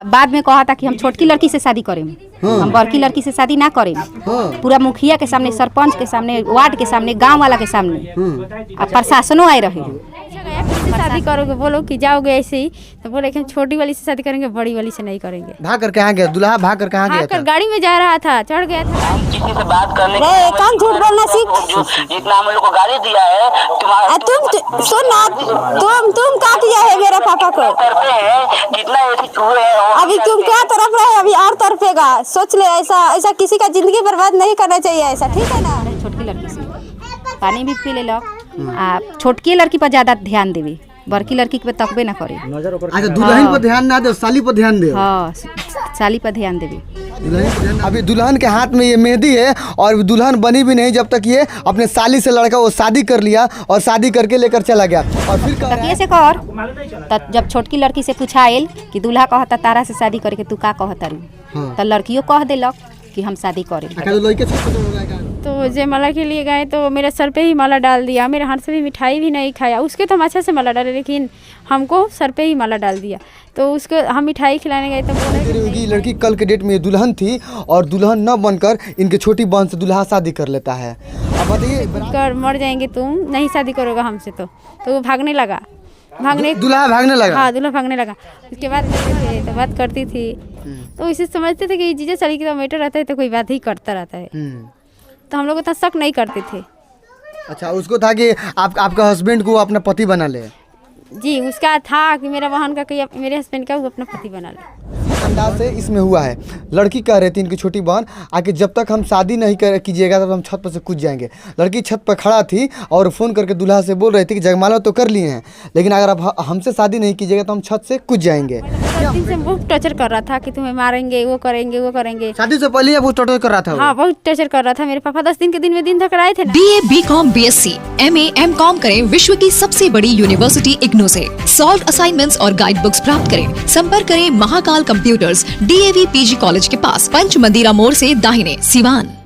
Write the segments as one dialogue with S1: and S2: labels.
S1: बाद में कहा था कि हम छोटकी लड़की से शादी करें। हम बड़की लड़की से शादी ना करें। पूरा मुखिया के सामने, सरपंच के सामने, वार्ड के सामने, गांव वाला के सामने, अब प्रशासनों आए रहे।
S2: शादी करोगे बोलो कि जाओगे ऐसे ही, तो बोले कि हम छोटी वाली से शादी करेंगे, बड़ी वाली से नहीं करेंगे।
S3: भाग कर कहाँ गया दूल्हा? भाग कर कहाँ गया था?
S2: गाड़ी में जा रहा था, चढ़ गया था।
S4: किसी से बात करने
S1: कौन झूठ बोलना सीख?
S4: जितना हम लोग को गाली दिया है तुम्हारा,
S1: तुम सुन ना, तुम क्या किया है मेरे पापा को?
S4: करते हैं कितना हुए हैं।
S1: अभी तुम क्या तरफ रहे, अभी और तरफेगा। सोच ले, ऐसा किसी का जिंदगी बर्बाद नहीं करना चाहिए ऐसा, ठीक है ना? छोटकी लड़की से पानी भी पी ले लो। छोटकी लड़की पर ज्यादा ध्यान देवी, बड़की लड़की पे तकबे ना करे।
S3: अच्छा, दुल्हन पर ध्यान ना दे, साली पर ध्यान दे।
S1: हाँ, साली पर ध्यान देवी।
S3: अभी दुल्हन के हाथ में ये मेहंदी है और दुल्हन बनी भी नहीं जब तक ये अपने साली से लड़का वो शादी कर लिया और शादी करके लेकर चला गया। और फिर
S1: तकिए से कर तब जब छोटकी लड़की से पूछाइल कि दूल्हा कहता तारा से शादी करके तू का कहता रू, तो लड़कियों कह देलक कि हम शादी करें।
S2: तो जयमाला के लिए गए तो मेरे सर पे ही माला डाल दिया, मेरे हाथ से भी मिठाई भी नहीं खाया। उसके तो हम अच्छा से माला डाले, लेकिन हमको सर पे ही माला डाल दिया। तो उसको हम मिठाई खिलाने गए तो बोले
S3: लड़की कल के डेट में दुल्हन थी और दुल्हन न बनकर इनके छोटी बहन से दूल्हा शादी कर लेता है। अब बताइए,
S2: कर मर जाएंगे तुम, नहीं शादी करोगे हमसे। तो वो भागने लगा,
S3: दूल्हा भागने लगा।
S2: हाँ, दूल्हा भागने लगा। उसके बाद तो बात करती थी, तो इसे समझते थे कि जीजा साली का मैटर रहता है तो कोई बात ही करता रहता है, तो हम लोग उतना शक नहीं करते थे।
S3: अच्छा, उसको था कि आपका हस्बैंड को अपना पति बना ले।
S2: जी, उसका था कि मेरा बहन का कि मेरे हस्बैंड का वो अपना पति बना ले।
S3: अंदाज से इसमें हुआ है। लड़की कह रही थी इनकी छोटी बहन आके जब तक हम शादी नहीं कीजिएगा तब हम छत पर से कूद जाएंगे। लड़की छत पर खड़ा थी और फ़ोन करके दूल्हा से बोल रही थी कि जयमाला तो कर लिए हैं, लेकिन अगर आप हमसे शादी नहीं कीजिएगा तो हम छत से कूद जाएंगे।
S2: 10 दिन से बहुत टॉर्चर कर रहा था कि तुम्हें मारेंगे, वो करेंगे, वो करेंगे।
S3: शादी से पहले बहुत टॉर्चर कर रहा था।
S2: हाँ, बहुत टॉर्चर कर रहा था। मेरे पापा 10 दिन के दिन तक आए थे ना।
S5: BA, BCom, BSc, MA, MCom करें विश्व की सबसे बड़ी यूनिवर्सिटी इग्नू से। सॉल्व असाइनमेंट्स और गाइड बुक्स प्राप्त करें। संपर्क करें Mahakal computers, DAV PG college के पास, पंच मंदिरा मोड़ से दाहिने, सिवान।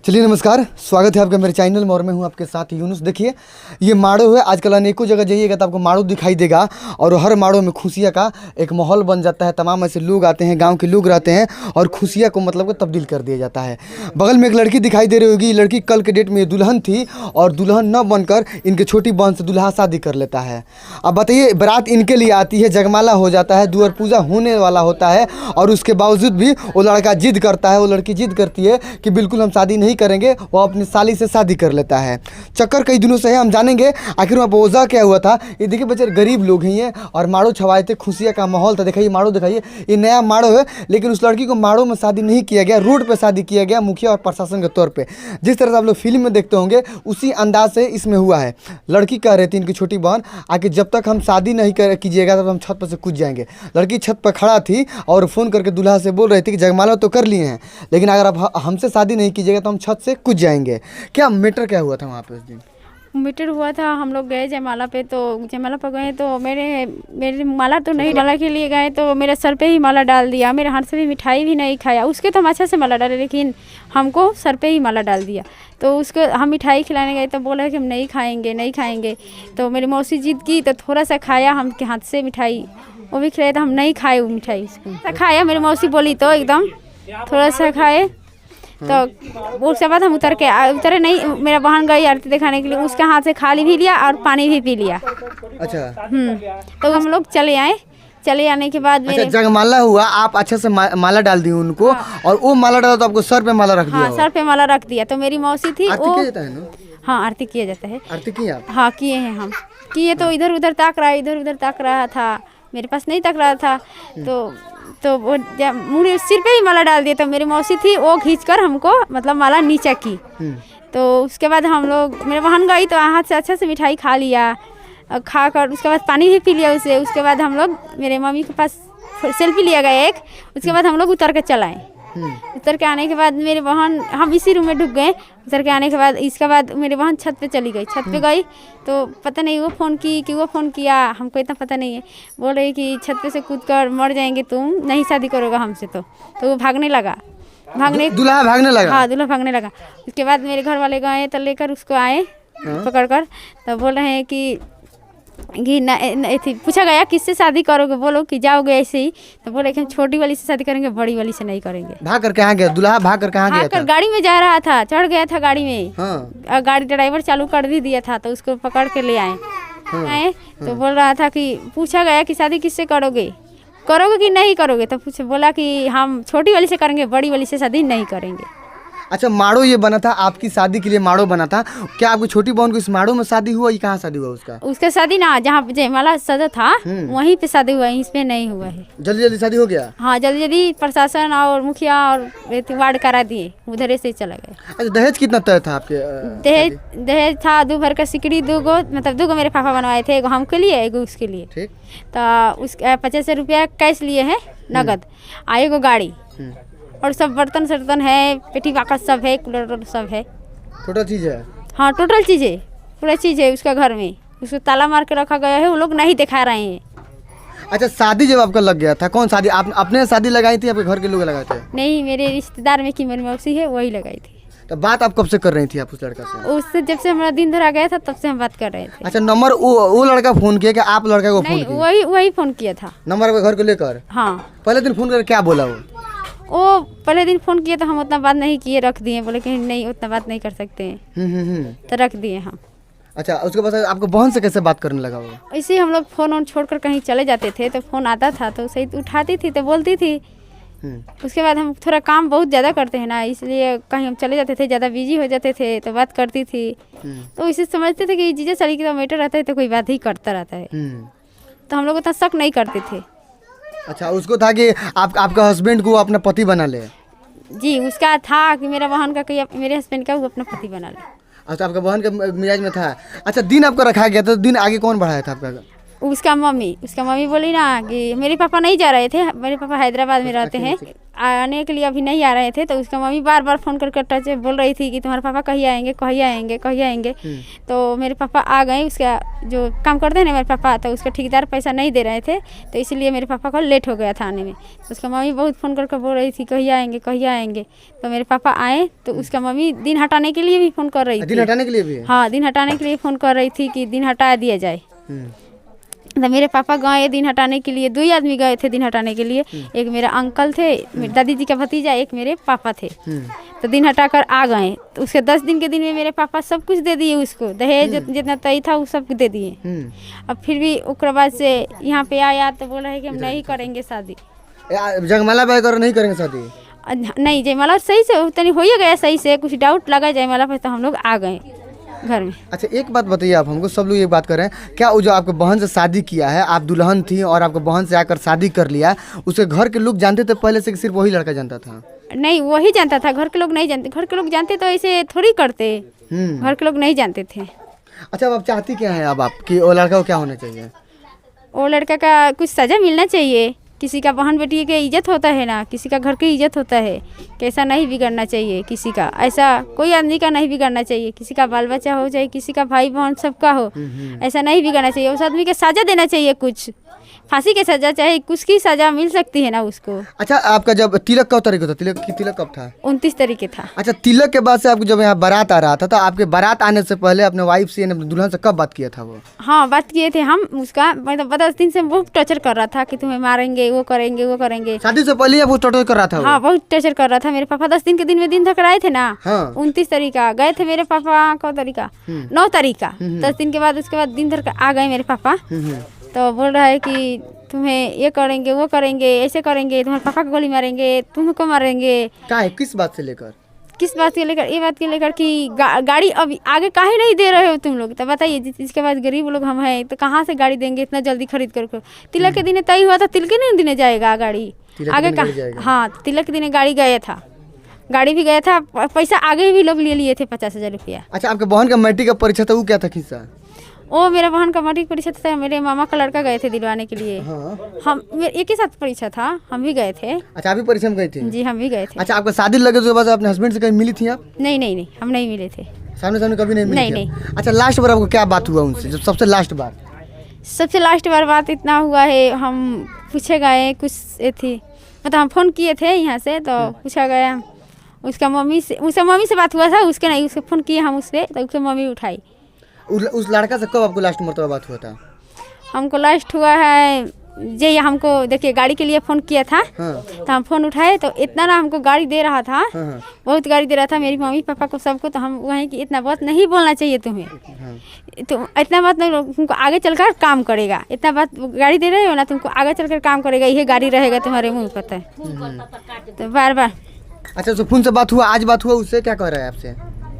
S3: चलिए नमस्कार, स्वागत है आपका मेरे चैनल में और मैं हूं आपके साथ यूनुस। देखिए, ये माड़ो है। आजकल अनेकों जगह जाइएगा तो आपको माड़ो दिखाई देगा और हर माड़ो में खुशियाँ का एक माहौल बन जाता है। तमाम ऐसे लोग आते हैं, गांव के लोग रहते हैं और खुशियाँ को मतलब को तब्दील कर दिया जाता है। बगल में एक लड़की दिखाई दे रही होगी। लड़की कल के डेट में दुल्हन थी और दुल्हन न बनकर इनके छोटी बहन से दूल्हा शादी कर लेता है। अब बताइए, बारात इनके लिए आती है, जगमाला हो जाता है, दुआर पूजा होने वाला होता है और उसके बावजूद भी वो लड़का जिद करता है, वो लड़की जिद करती है कि बिल्कुल हम शादी नहीं करेंगे। वो अपनी साली से शादी कर लेता है। चक्कर कई दिनों से है, हम जानेंगे आखिर वहाँ वजह क्या हुआ था। ये देखिए बेचारे गरीब लोग हैं ये, और माड़ो छवाए थे, खुशियाँ का माहौल था। दिखाइए माड़ो, दिखाइए, ये नया माड़ो है, लेकिन उस लड़की को माड़ो में शादी नहीं किया गया, रोड पर शादी किया गया मुखिया और प्रशासन के तौर पर। जिस तरह से आप लोग फिल्म में देखते होंगे उसी अंदाज से इसमें हुआ है। लड़की कह रही थी इनकी छोटी बहन आके जब तक हम शादी नहीं कीजिएगा तब हम छत पर से कूद जाएंगे। लड़की छत पर खड़ा थी और फ़ोन करके दूल्हा से बोल रही थी कि जयमाला तो कर लिए हैं, लेकिन अगर आप हमसे शादी नहीं कीजिएगा तो हम छत से कूद जाएंगे। क्या मैटर क्या हुआ था वहाँ पे उस दिन?
S2: मीटर हुआ था, हम लोग गए जयमाला पे। तो जयमाला पर गए तो मेरे माला तो नहीं डाला के लिए गए, तो मेरे सर पे ही माला डाल दिया। मेरे हाथ से भी मिठाई भी नहीं खाया। उसके तो हम अच्छा से माला डाले, लेकिन हमको सर पे ही माला डाल दिया। तो उसको हम मिठाई खिलाने गए तो बोला कि हम नहीं खाएंगे, नहीं खाएंगे। तो मेरी मौसी जिद की तो थोड़ा सा खाया हम के हाथ से मिठाई, वो भी खिलाया। तो हम नहीं खाए वो मिठाई, खाया। मेरी मौसी बोली तो एकदम थोड़ा सा खाए। तो उसके बाद हम उतरे नहीं। मेरा बहन गई आरती दिखाने के लिए, उसके हाथ से खाली भी लिया और पानी भी पी लिया।
S3: अच्छा।
S2: तो हम लोग चले आए। चले आने के बाद
S3: अच्छा, जगमाला हुआ, आप अच्छे से माला डाल दी उनको। हाँ। और वो माला डाला तो आपको सर पे माला रख दिया?
S2: हाँ, सर पे माला रख दिया। तो मेरी मौसी थी,
S3: आरती किया जाता है ना?
S2: हाँ, आरती किया जाता है।
S3: आरती किया?
S2: हाँ, किए हैं हम, किए। तो इधर उधर ताक रहा, इधर उधर ताक रहा था, मेरे पास नहीं ताक रहा था। तो वो मुझे सिर पे ही माला डाल दिया। तो मेरी मौसी थी, वो खींचकर हमको मतलब माला नीचे की। तो उसके बाद हम लोग, मेरे बहन गई तो हाथ से अच्छा से मिठाई खा लिया, खा कर उसके बाद पानी भी पी लिया उसे। उसके बाद हम लोग मेरे मम्मी के पास सेल्फी लिया गया एक। उसके बाद हम लोग उतर के चल आए। उतर के आने के बाद मेरी बहन, हम इसी रूम में ढुक गए। उतर के आने के बाद इसके बाद मेरी बहन छत पे चली गई। छत पे गई तो पता नहीं वो फ़ोन की कि वो फ़ोन किया, हमको इतना पता नहीं है। बोल रही कि छत पे से कूद कर मर जाएंगे तुम, नहीं शादी करोगे हमसे। तो वो भागने लगा।
S3: दूल्हा भागने लगा?
S2: हाँ, दूल्हा भागने लगा। उसके बाद मेरे घर वाले गए तो लेकर उसको आए पकड़ कर। तो बोल रहे हैं कि कि पूछा गया किससे शादी करोगे, बोलो कि जाओगे ऐसे ही, तो बोले कि हम छोटी वाली से शादी करेंगे, बड़ी वाली से नहीं करेंगे।
S3: भाग कर कहाँ गया दूल्हा? भाग कर कहाँ गया था?
S2: गाड़ी में जा रहा था, चढ़ गया था गाड़ी में।
S3: हाँ।
S2: गाड़ी ड्राइवर चालू कर भी दिया था, तो उसको पकड़ के ले आए। तो बोल रहा था कि पूछा गया कि शादी किससे करोगे कि नहीं करोगे, तो बोला कि हम छोटी वाली से करेंगे, बड़ी वाली से शादी नहीं करेंगे।
S3: अच्छा, माड़ो ये बना था आपकी शादी के लिए, माड़ो बना था क्या? आपकी छोटी बहन को इस माड़ो में शादी हुआ? ये कहाँ शादी हुआ उसका
S2: शादी ना जहाँ जयमाला सजा था वहीं पे शादी हुआ है, इसमें नहीं हुआ है।
S3: जल्दी जल्दी शादी हो गया?
S2: हाँ, जल्दी जल्दी प्रशासन और मुखिया और वार्ड करा दिए, उधर से चला गया।
S3: अच्छा, दहेज कितना तय था आपके?
S2: दहेज था 2 भर का सिकड़ी, 2 गो, मतलब 2 गो मेरे पापा बनवाए थे, एगो हमके लिए एगो उसके लिए।
S3: ठीक।
S2: तो उस 50 रुपया कैश लिए हैं नगद, एगो गाड़ी और सब बर्तन सर्तन है, पेटी बाका सब है, कूलर सब है,
S3: टोटल चीज़ है।
S2: हाँ, टोटल चीज़ है, पूरा चीज़ है उसका घर में। उसको ताला मार के रखा गया है, वो लोग नहीं दिखा रहे हैं।
S3: अच्छा, शादी जब आपका लग गया था, कौन शादी? आप अपने शादी लगाई थी, आपके घर के लोग लगाए थे?
S2: नहीं, मेरे रिश्तेदार में की मेरी मौसी है, वही लगाई थी।
S3: तो बात आप कब से कर रही थी आप उस लड़का से?
S2: उससे जब से हमारा दिन धरा गया था तब से हम बात कर रहे थे।
S3: अच्छा, नंबर वो लड़का फोन किया कि आप लड़का को फोन किया?
S2: वही फोन किया था,
S3: नंबर आपके घर को लेकर।
S2: हाँ,
S3: पहले दिन फोन कर क्या बोला
S2: वो पहले दिन फोन किए तो हम उतना बात नहीं किए, रख दिए, बोले कि नहीं उतना बात नहीं कर सकते हैं, तो रख दिए हम।
S3: अच्छा, उसके बाद आपको बहन से कैसे बात करने लगा वो?
S2: ऐसे ही हम लोग फोन छोड़कर कहीं चले जाते थे, तो फोन आता था तो सही उठाती थी, तो बोलती थी। उसके बाद हम थोड़ा काम बहुत ज़्यादा करते हैं ना, इसलिए कहीं हम चले जाते थे, ज़्यादा बिजी हो जाते थे, तो बात करती थी। तो इसे समझते थे कि जीजा साली का मैटर रहता है तो कोई बात ही करता रहता है, तो हम लोग उतना शक नहीं करते थे।
S3: अच्छा, उसको था कि आपका हस्बैंड को अपना पति बना ले?
S2: जी, उसका था कि मेरा बहन का कि मेरे हस्बैंड का वो अपना पति बना ले।
S3: अच्छा, आपका बहन का मिजाज में था। अच्छा, दिन आपका रखा गया था, दिन आगे कौन बढ़ाया था आपका?
S2: उसका मम्मी बोली ना कि मेरे पापा नहीं जा रहे थे, मेरे पापा हैदराबाद में रहते हैं, आने के लिए अभी नहीं आ रहे थे, तो उसका मम्मी बार बार फ़ोन कर टच बोल रही थी कि तुम्हारे पापा कहीं आएंगे, कहीं आएंगे, कहीं आएंगे। तो मेरे पापा आ गए, उसका जो काम करते हैं ना मेरे पापा, तो उसका ठेकेदार पैसा नहीं दे रहे थे, तो इसलिए मेरे पापा को लेट हो गया था आने में। तो उसका मम्मी बहुत फ़ोन करके बोल रही थी कहीं आएंगे, कहीं आएंगे। तो मेरे पापा आए तो उसका मम्मी दिन हटाने के लिए भी फ़ोन कर रही थी।
S3: दिन हटाने के लिए भी? हाँ,
S2: दिन हटाने के लिए फ़ोन कर रही थी कि दिन हटा दिया जाए। तो मेरे पापा गए दिन हटाने के लिए, 2 ही आदमी गए थे दिन हटाने के लिए, एक मेरा अंकल थे, मेरी दादी जी का भतीजा, एक मेरे पापा थे। तो दिन हटाकर आ गए, तो उसके 10 दिन के दिन में मेरे पापा सब कुछ दे दिए उसको, दहेज जितना तय था वो सब दे दिए। अब फिर भी उसके बाद से यहाँ पे आया तो बोला है कि हम नहीं करेंगे शादी।
S3: जयमाला कर नहीं करेंगे शादी?
S2: नहीं, जयमाला सही से उतनी हो ही गया, सही से कुछ डाउट लगा जयमाला पे, तो हम लोग आ गए घर में।
S3: अच्छा, एक बात बताइए आप हमको, सब लोग ये बात कर रहे हैं, क्या वो जो आपके बहन से शादी किया है, आप दुल्हन थी और आपके बहन से आकर शादी कर लिया, उसके घर के लोग जानते थे पहले से कि सिर्फ वही लड़का जानता था?
S2: नहीं, वही जानता था, घर के लोग नहीं जानते। घर के लोग जानते तो ऐसे थोड़ी करते, घर के लोग नहीं जानते थे।
S3: अच्छा, अब आप चाहती क्या है अब आप कि वो लड़का को क्या होना चाहिए?
S2: वो लड़का का कुछ सज़ा मिलना चाहिए। किसी का बहन बेटी के इज्जत होता है ना, किसी का घर की इज्जत होता है, कैसा नहीं बिगड़ना चाहिए किसी का, ऐसा कोई आदमी का नहीं बिगड़ना चाहिए। किसी का बाल बच्चा हो चाहे किसी का भाई बहन सबका हो, ऐसा नहीं बिगड़ना चाहिए। उस आदमी के सज़ा देना चाहिए, कुछ फांसी की सज़ा चाहे कुछ की सज़ा मिल सकती है ना उसको।
S3: अच्छा, आपका जब तिलक कब तारीख था? तिलक कब था?
S2: 29 तारीख था।
S3: अच्छा, तिलक के बाद से आपको जब यहाँ बारात आ रहा था, तो आपके बारात आने से पहले अपने वाइफ से दुल्हन से कब बात किया था वो?
S2: हाँ, बात किए थे हम। उसका मतलब 10 दिन से बहुत टॉर्चर कर रहा था कि तुम्हें मारेंगे, वो करेंगे, वो करेंगे।
S3: शादी से पहले वो टॉर्चर कर रहा था?
S2: हाँ, बहुत टॉर्चर कर रहा था। मेरे पापा 10 दिन के दिन में दिन धकराए थे ना।
S3: हाँ।
S2: 29 तारीख का गए थे मेरे पापा, कौ तारीख का 9 तारीख का, 10 दिन के बाद उसके बाद दिन धर आ गए मेरे पापा। तो बोल रहा है कि तुम्हें ये करेंगे, वो करेंगे, ऐसे करेंगे, तुम्हारे पापा को गोली मारेंगे, तुमको मारेंगे।
S3: क्या है, किस बात से लेकर?
S2: किस बात के लेकर? ये बात के लेकर कि गाड़ी अब आगे काहे नहीं दे रहे हो तुम लोग, तो बताइए। इसके बाद गरीब लोग हम हैं तो कहाँ से गाड़ी देंगे इतना जल्दी खरीद कर? तिलक के दिन तय हुआ था, तिलक के नहीं दिन जाएगा गाड़ी आगे का? हाँ, तिलक के दिन गाड़ी गया था, गाड़ी भी गया था, पैसा आगे भी लोग ले लिए थे 50,000 रुपया।
S3: अच्छा, आपके बहन का मैट्रिक का परीक्षा था, वो क्या था किस्सा?
S2: वो मेरा बहन का मैट्रिक परीक्षा था, मेरे मामा का लड़का गए थे दिलवाने के लिए।
S3: हाँ।
S2: हम एक ही साथ परीक्षा था, हम भी गए थे।
S3: अच्छा, आप भी परीक्षा में गए थे?
S2: जी, हम भी गए थे।
S3: अच्छा, आपका शादी लगे उसके बाद अपने हस्बैंड से कहीं मिली थी आप?
S2: नहीं, हम नहीं मिले थे।
S3: सामने सामने कभी नहीं मिले?
S2: नहीं।
S3: अच्छा, लास्ट बार आपको क्या बात हुआ उनसे, जब सबसे लास्ट बार?
S2: सबसे लास्ट बार बात इतना हुआ है, हम पूछे गए कुछ थी, मतलब हम फ़ोन किए थे यहाँ से, तो पूछा गया उसका मम्मी से बात हुआ था, उसके नहीं, उसके फ़ोन किए हम उससे, तो उसके मम्मी उठाई।
S3: उस लड़का से कब आपको लास्ट मरतबा बात हुआ था?
S2: हमको लास्ट हुआ है ये हमको देखिए गाड़ी के लिए फ़ोन किया था।
S3: हाँ।
S2: तो हम फ़ोन उठाए तो इतना ना हमको गाड़ी दे रहा था।
S3: हाँ।
S2: बहुत गाड़ी दे रहा था मेरी मम्मी पापा को सबको। तो हम वहीं कि इतना बात नहीं बोलना चाहिए तुम्हें। तो इतना बात नहीं, तुमको आगे चलकर काम करेगा। इतना बात गाड़ी दे रहे हो ना, तुमको आगे चलकर काम करेगा, यही गाड़ी रहेगा तुम्हारे मुँह पता है। तो बार बार
S3: अच्छा तो फोन से बात हुआ, आज बात हुआ, उससे क्या कह रहा है आपसे?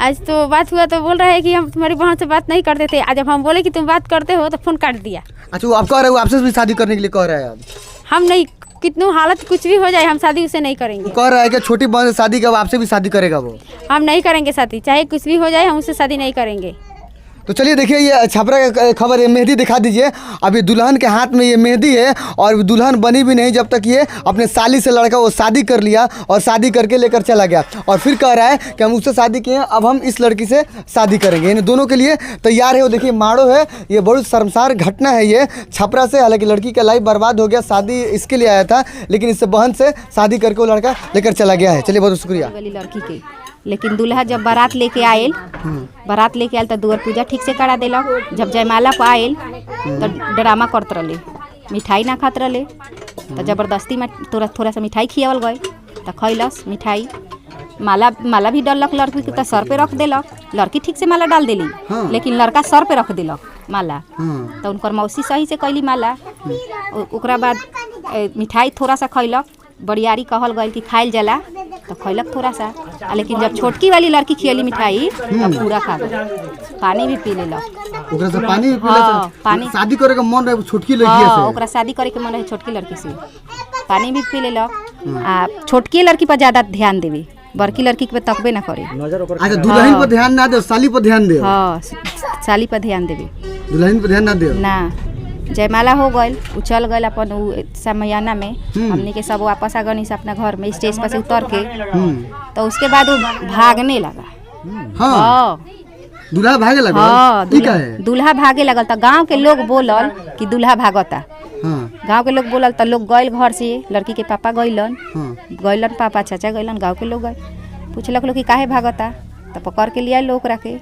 S2: आज तो बात हुआ तो बोल रहा है कि हम तुम्हारी बहन से बात नहीं करते थे। आज जब हम बोले कि तुम बात करते हो तो फ़ोन काट दिया।
S3: अच्छा वो आप कह रहे हो आपसे भी शादी करने के लिए कह रहा है? अब
S2: हम नहीं, कितनों हालत कुछ भी हो जाए हम शादी उससे नहीं करेंगे।
S3: कह रहा है कि छोटी बहन से शादी का आपसे भी शादी करेगा वो?
S2: हम नहीं करेंगे शादी, चाहे कुछ भी हो जाए हम उससे शादी नहीं करेंगे।
S3: तो चलिए देखिए ये छपरा का खबर है, मेहंदी दिखा दीजिए। अभी दुल्हन के हाथ में ये मेहंदी है और दुल्हन बनी भी नहीं जब तक ये अपने साली से लड़का वो शादी कर लिया और शादी करके लेकर चला गया और फिर कह रहा है कि हम उससे शादी किए, अब हम इस लड़की से शादी करेंगे। इन दोनों के लिए तैयार है वो। देखिए माड़ो है, ये बहुत शर्मसार घटना है ये छपरा से। हालांकि लड़की का लाइफ बर्बाद हो गया, शादी इसके लिए आया था लेकिन इससे बहन से शादी करके वो लड़का लेकर चला गया है। चलिए बहुत शुक्रिया।
S1: वाली लड़की के लेकिन दूल्हा जब बारात लेके आयल, बारात लेके आयल तो दुआर पूजा ठीक से करा देलक। जब जयमाला पर आयल तो ड्रामा करते रहे, मिठाई ना खाते रहे। तो ज़बरदस्ती में थोड़ा सा मिठाई खियावल गए तो खैलस मिठाई। माला भी डलक लड़की के तो सर पे रख देलक। लड़की ठीक से माला डाल देली लेकिन लड़का सर पे रख देलक माला। तो उनकर मौसी सही से कैली माला। ओकरा बाद मिठाई थोड़ा सा खैलक, बड़ियारी कहल गई कि खाइल जला तो खैलक थोड़ा सा। लेकिन जब छोटकी वाली लड़की खियली मिठाई तब पूरा खा गई, पानी भी पी लेलक।
S3: ओकरा से पानी भी पी
S1: हाँ,
S3: लेलक।
S1: पानी
S3: शादी करे का मन रहे छोटकी लड़की
S1: हाँ,
S3: से?
S1: ओकरा शादी करे के मन रहे छोटकी लड़की से, पानी भी पी लेलक। आ छोटकी लड़की पर ज्यादा ध्यान देवी, बड़की लड़की पे तकबे ना करे।
S3: अच्छा दुल्हन पर ध्यान ना दे, साली पर ध्यान दे?
S1: हाँ, साली पर ध्यान देवी,
S3: दुल्हन पर ध्यान ना दे
S1: ना। जयमाला हो गई, उछल गए अपन समयाना में। हमने के सब वापस आ गए अपना घर में स्टेज पर से उतर के। तो उसके बाद वो भागने लगा।
S3: हाँ दूल्हा भागे लगा?
S1: हाँ,
S3: ठीक है।
S1: दूल्हा भागे लगल तो गांव के लोग बोलल कि दूल्हा भागता।
S3: हाँ।
S1: गांव के लोग बोलल तो लोग गए घर से, लड़की के पापा गइलन।
S3: हाँ।
S1: गइलन पापा चाचा गइलन, गांव के लोग गए पूछलक लोग कि काहे भागता। तो पकड़ के लिया लोग रखे,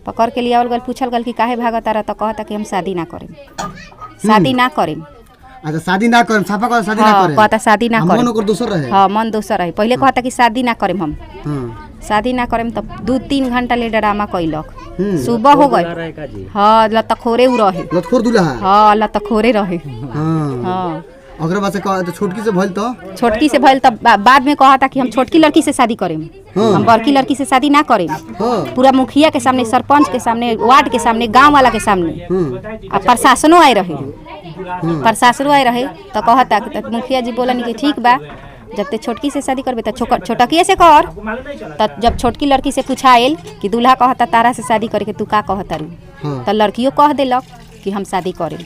S1: पकड़ के लिया गल, पूछल गल कि काहे भागता रहा। तो कहता कि हम शादी ना करें, शादी ना करें।
S3: अच्छा शादी ना करें, साफा कर शादी ना
S1: हाँ,
S3: करें।
S1: कहता शादी ना करें।
S3: मन ओकर दोसर रहे।
S1: हाँ मन दोसर रहे। पहले कहता कि शादी ना करें हम,
S3: हाँ।
S1: शादी ना करें। तब 2-3 घंटा ले ड्रामा कैलक। सुबह हो गई। हाँ लतखोरे उ रहे।
S3: लतखोर दूल्हा?
S1: हाँ लतखोरे रहे।
S3: हाँ।
S1: हाँ
S3: अगर बात से कहा छोटकी से भइल तो?
S1: छोटकी से भइल तब बाद में कहा था कि हम छोटकी लड़की से शादी करें, हम बड़की लड़की से शादी ना करें। पूरा मुखिया के सामने, सरपंच के सामने, वार्ड के सामने, गांव वाला के सामने। और प्रशासनो आए रहे, प्रशासनो आए रहे। तो कहता कि मुखिया जी बोलन कि ठीक बा, जब ते छोटकी से शादी करबे तो छोटकिए से कर। तब जब छोटकी लड़की से पूछाएल कि दूल्हा कहता तारा से शादी करे के तू का कहता रू, तो लड़कियों कह देलक कि हम शादी करें।